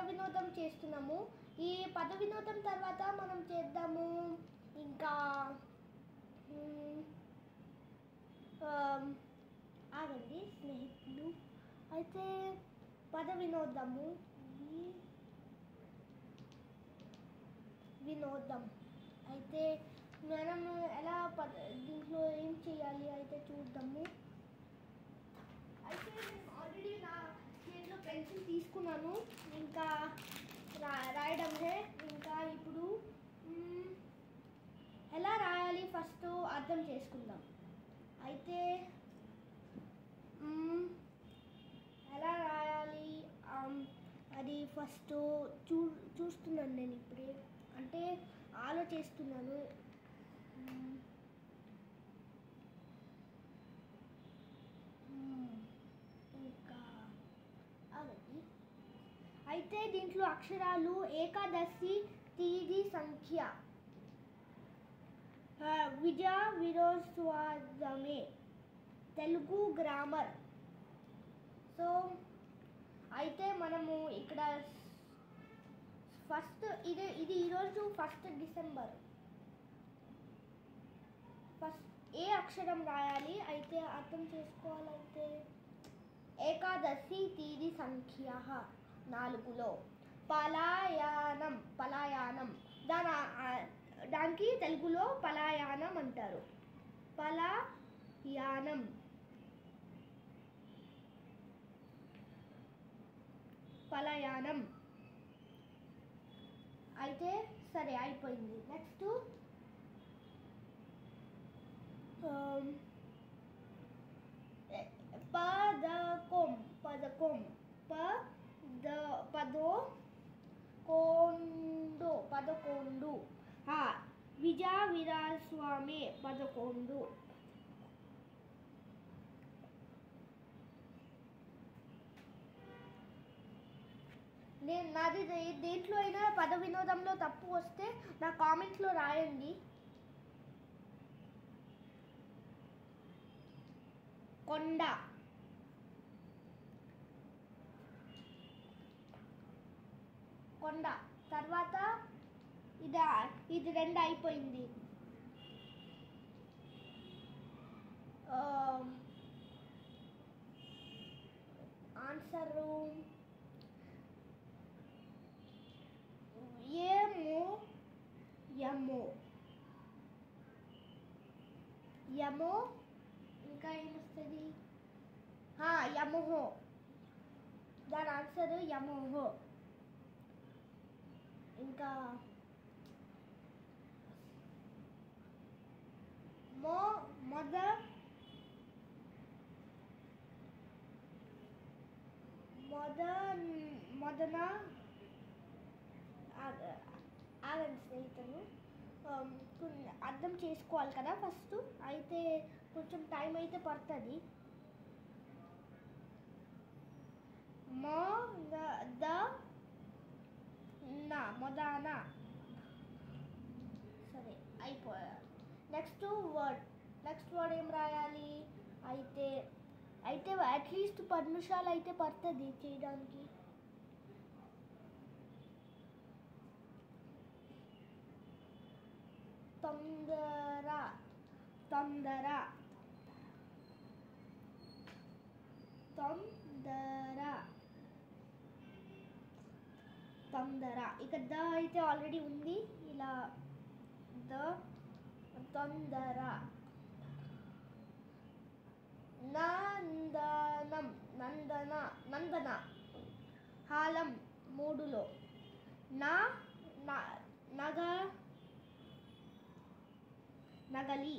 వినోదం చేస్తున్నాము. ఈ పద వినోదం తర్వాత మనం చేద్దాము ఇంకా ఆగండి స్నేహితులు. అయితే పద వినోదము వినోదం అయితే మనం ఎలా దీంట్లో ఏం చేయాలి అయితే చూద్దాము. అయితే నేను ఆల్రెడీ నా చేతిలో పెన్సిల్ తీసుకున్నాను, ఇంకా రాయడమే. ఇంకా ఇప్పుడు ఎలా రాయాలి ఫస్ట్ అర్థం చేసుకుందాం. అయితే ఎలా రాయాలి అది ఫస్ట్ చూస్తున్నాను నేను ఇప్పుడే, అంటే ఆలోచిస్తున్నాను. ఇంకా అవి అయితే దీంట్లో అక్షరాలు ఏకాదశి తీది సంఖ్య విజయ విరోస్వాదమే తెలుగు గ్రామర్. సో అయితే మనము ఇక్కడ ఫస్ట్ ఇది ఈరోజు 1 డిసెంబర్. ఫస్ట్ ఏ అక్షరం రాయాలి అయితే అర్థం చేసుకోవాలంటే ఏకాదశి తీది సంఖ్య 4లో పలాయానం దానికి తెలుగులో పలాయానం అంటారు. పలాయానం అయితే సరే అయిపోయింది. నెక్స్ట్ పదకొండు విజయ వీరాస్వామి 11. నాది దేంట్లో అయినా పద వినోదంలో తప్పు వస్తే నా కామెంట్స్లో రాయండి. కొండ తర్వాత ఇది 2 అయిపోయింది. ఆన్సరు యమో ఇంకా ఏమొస్తుంది? యమోహో. దాని ఆన్సర్ యమోహో. ఇంకా మొదన ఆగండి స్నేహితులు, అర్థం చేసుకోవాలి కదా ఫస్ట్. అయితే కొంచెం టైం అయితే పడుతుంది. మొదన సరే అయిపోయా. నెక్స్ట్ వర్డ్ ఏం రాయాలి అయితే అట్లీస్ట్ 10 నిమిషాలు అయితే పడుతుంది చేయడానికి. తొందర ఇక ద అయితే ఆల్రెడీ ఉంది. ఇలా తొందర. నందన హాలం 3లో. నగలి.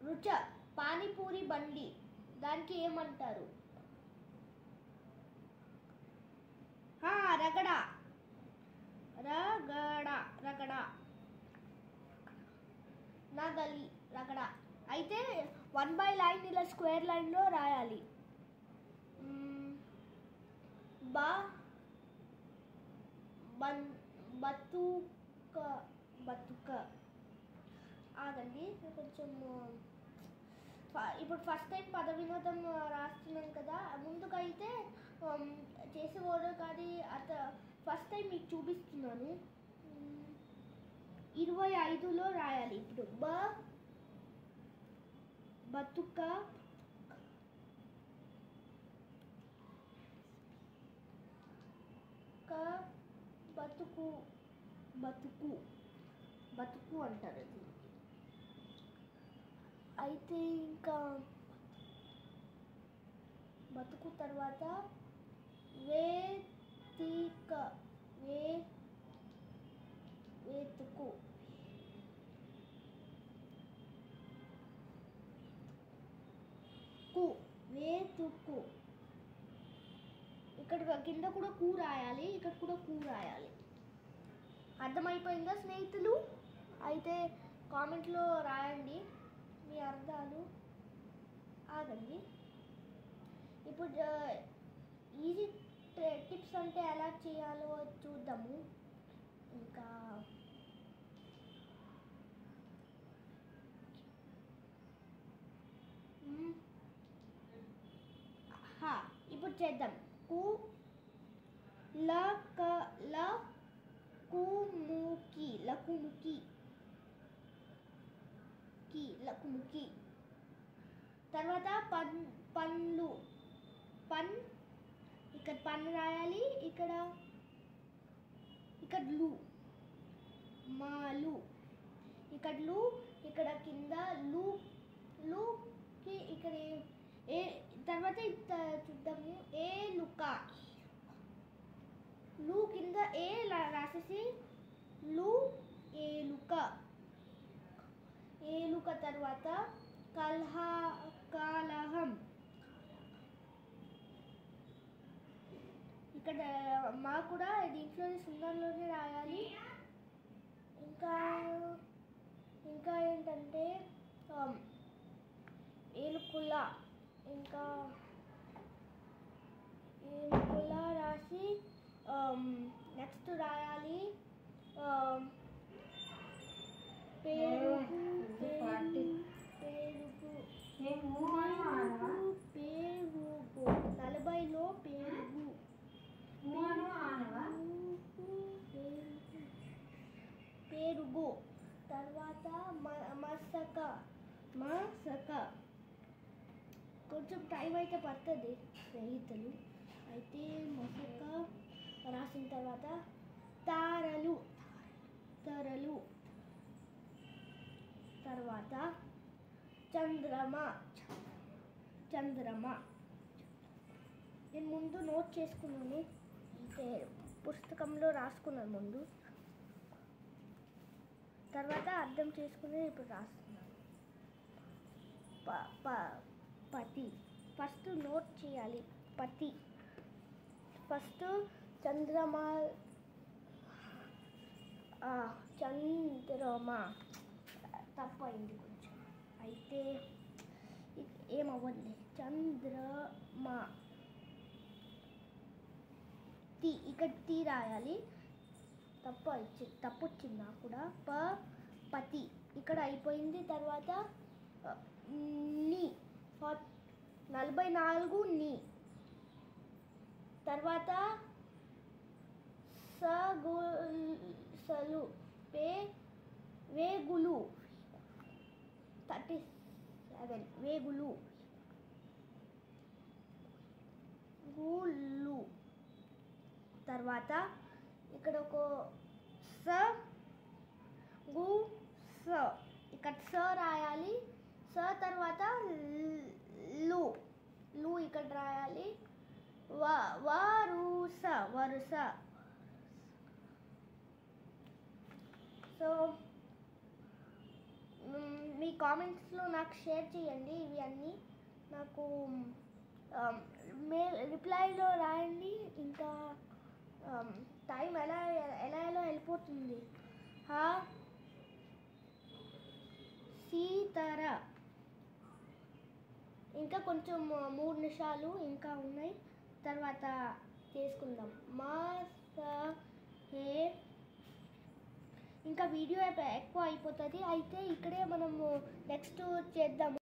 రుచ పానీపూరి బండి, దానికి ఏమంటారు? రగడ. నగలి రగడ. అయితే 1 by లైన్ ఇలా స్క్వేర్ లైన్లో రాయాలి. బతుక. ఆగండి కొంచెం ఇప్పుడు ఫస్ట్ టైం పద వినోదం రాస్తున్నాం కదా, ముందుకైతే చేసేవాడు కానీ ఫస్ట్ టైం మీకు చూపిస్తున్నాను. 25లో రాయాలి. ఇప్పుడు బతుక బతుకు బతుకు బతుకు అంటారు అది. అయితే ఇంకా బతుకు తర్వాత వేతుకు వేతుకు. ఇక్కడ కింద కూడా కూ రాయాలి, ఇక్కడ కూడా కూ రాయాలి. అర్థమైపోయిందా స్నేహితులు? అయితే కామెంట్లో రాయండి మీ అర్థాలు. ఆగండి. ఇప్పుడు ఈజీ టిప్స్ అంటే ఎలా చేయాలో చూద్దాము. ఇంకా ఇప్పుడు చేద్దాం. లకుముకి. తర్వాత పండ్లు. ఇక్కడ పన్ను రాయాలి, ఇక్కడ లు మాలు, ఇక్కడ లు, ఇక్కడ కింద లుకి ఇక్కడ ఏ. తర్వాత చూద్దాము. ఏలుక. లు కింద ఏ రాసేసి లు ఏలుక. ఏలుక తర్వాత కలహం. ఇక్కడ మా కూడా దీంట్లోనే సున్నాల్లోనే రాయాలి. ఇంకా ఏంటంటే ఏలుకుల. ఇంకా ఏలుకుల రాసి నెక్స్ట్ రాయాలి పెరుగు. 40లో పెరుగు. తర్వాత మసక. కొంచెం టైం అయితే పడుతుంది స్నేహితులు. అయితే మసక రాసిన తర్వాత తారలు. తర్వాత చంద్రమ. నేను ముందు నోట్ చేసుకున్నాను, అంటే పుస్తకంలో రాసుకున్నాను ముందు. తర్వాత అర్థం చేసుకుని ఇప్పుడు రాస్తున్నాను. పతి. ఫస్ట్ నోట్ చేయాలి. పతి. ఫస్ట్ చంద్రమ. తప్పైంది కొంచెం. అయితే ఏమవ్వదులే. చంద్రమ. ఇక్కడ టీ రాయాలి. తప్పు వచ్చింది నాకు కూడా. పతి ఇక్కడ అయిపోయింది. తర్వాత నీ 44 నీ. తర్వాత సలు వేగులు 37 వేగులు. గుళ్ళు. తర్వాత ఇక్కడ ఒక ఇక్కడ రాయాలి. తర్వాత లు ఇక్కడ రాయాలి. వరుస. సో మీ కామెంట్స్లో నాకు షేర్ చేయండి. ఇవి అన్నీ నాకు రిప్లైలో రాయండి. ఇంకా టైం ఎలా వెళ్ళిపోతుంది. సీతర. ఇంకా కొంచెం 3 నిమిషాలు ఇంకా ఉన్నాయి, తర్వాత చేసుకుందాం. ఇంకా వీడియో ఎక్కువ అయిపోతుంది. అయితే ఇక్కడే మనము నెక్స్ట్ చేద్దాము.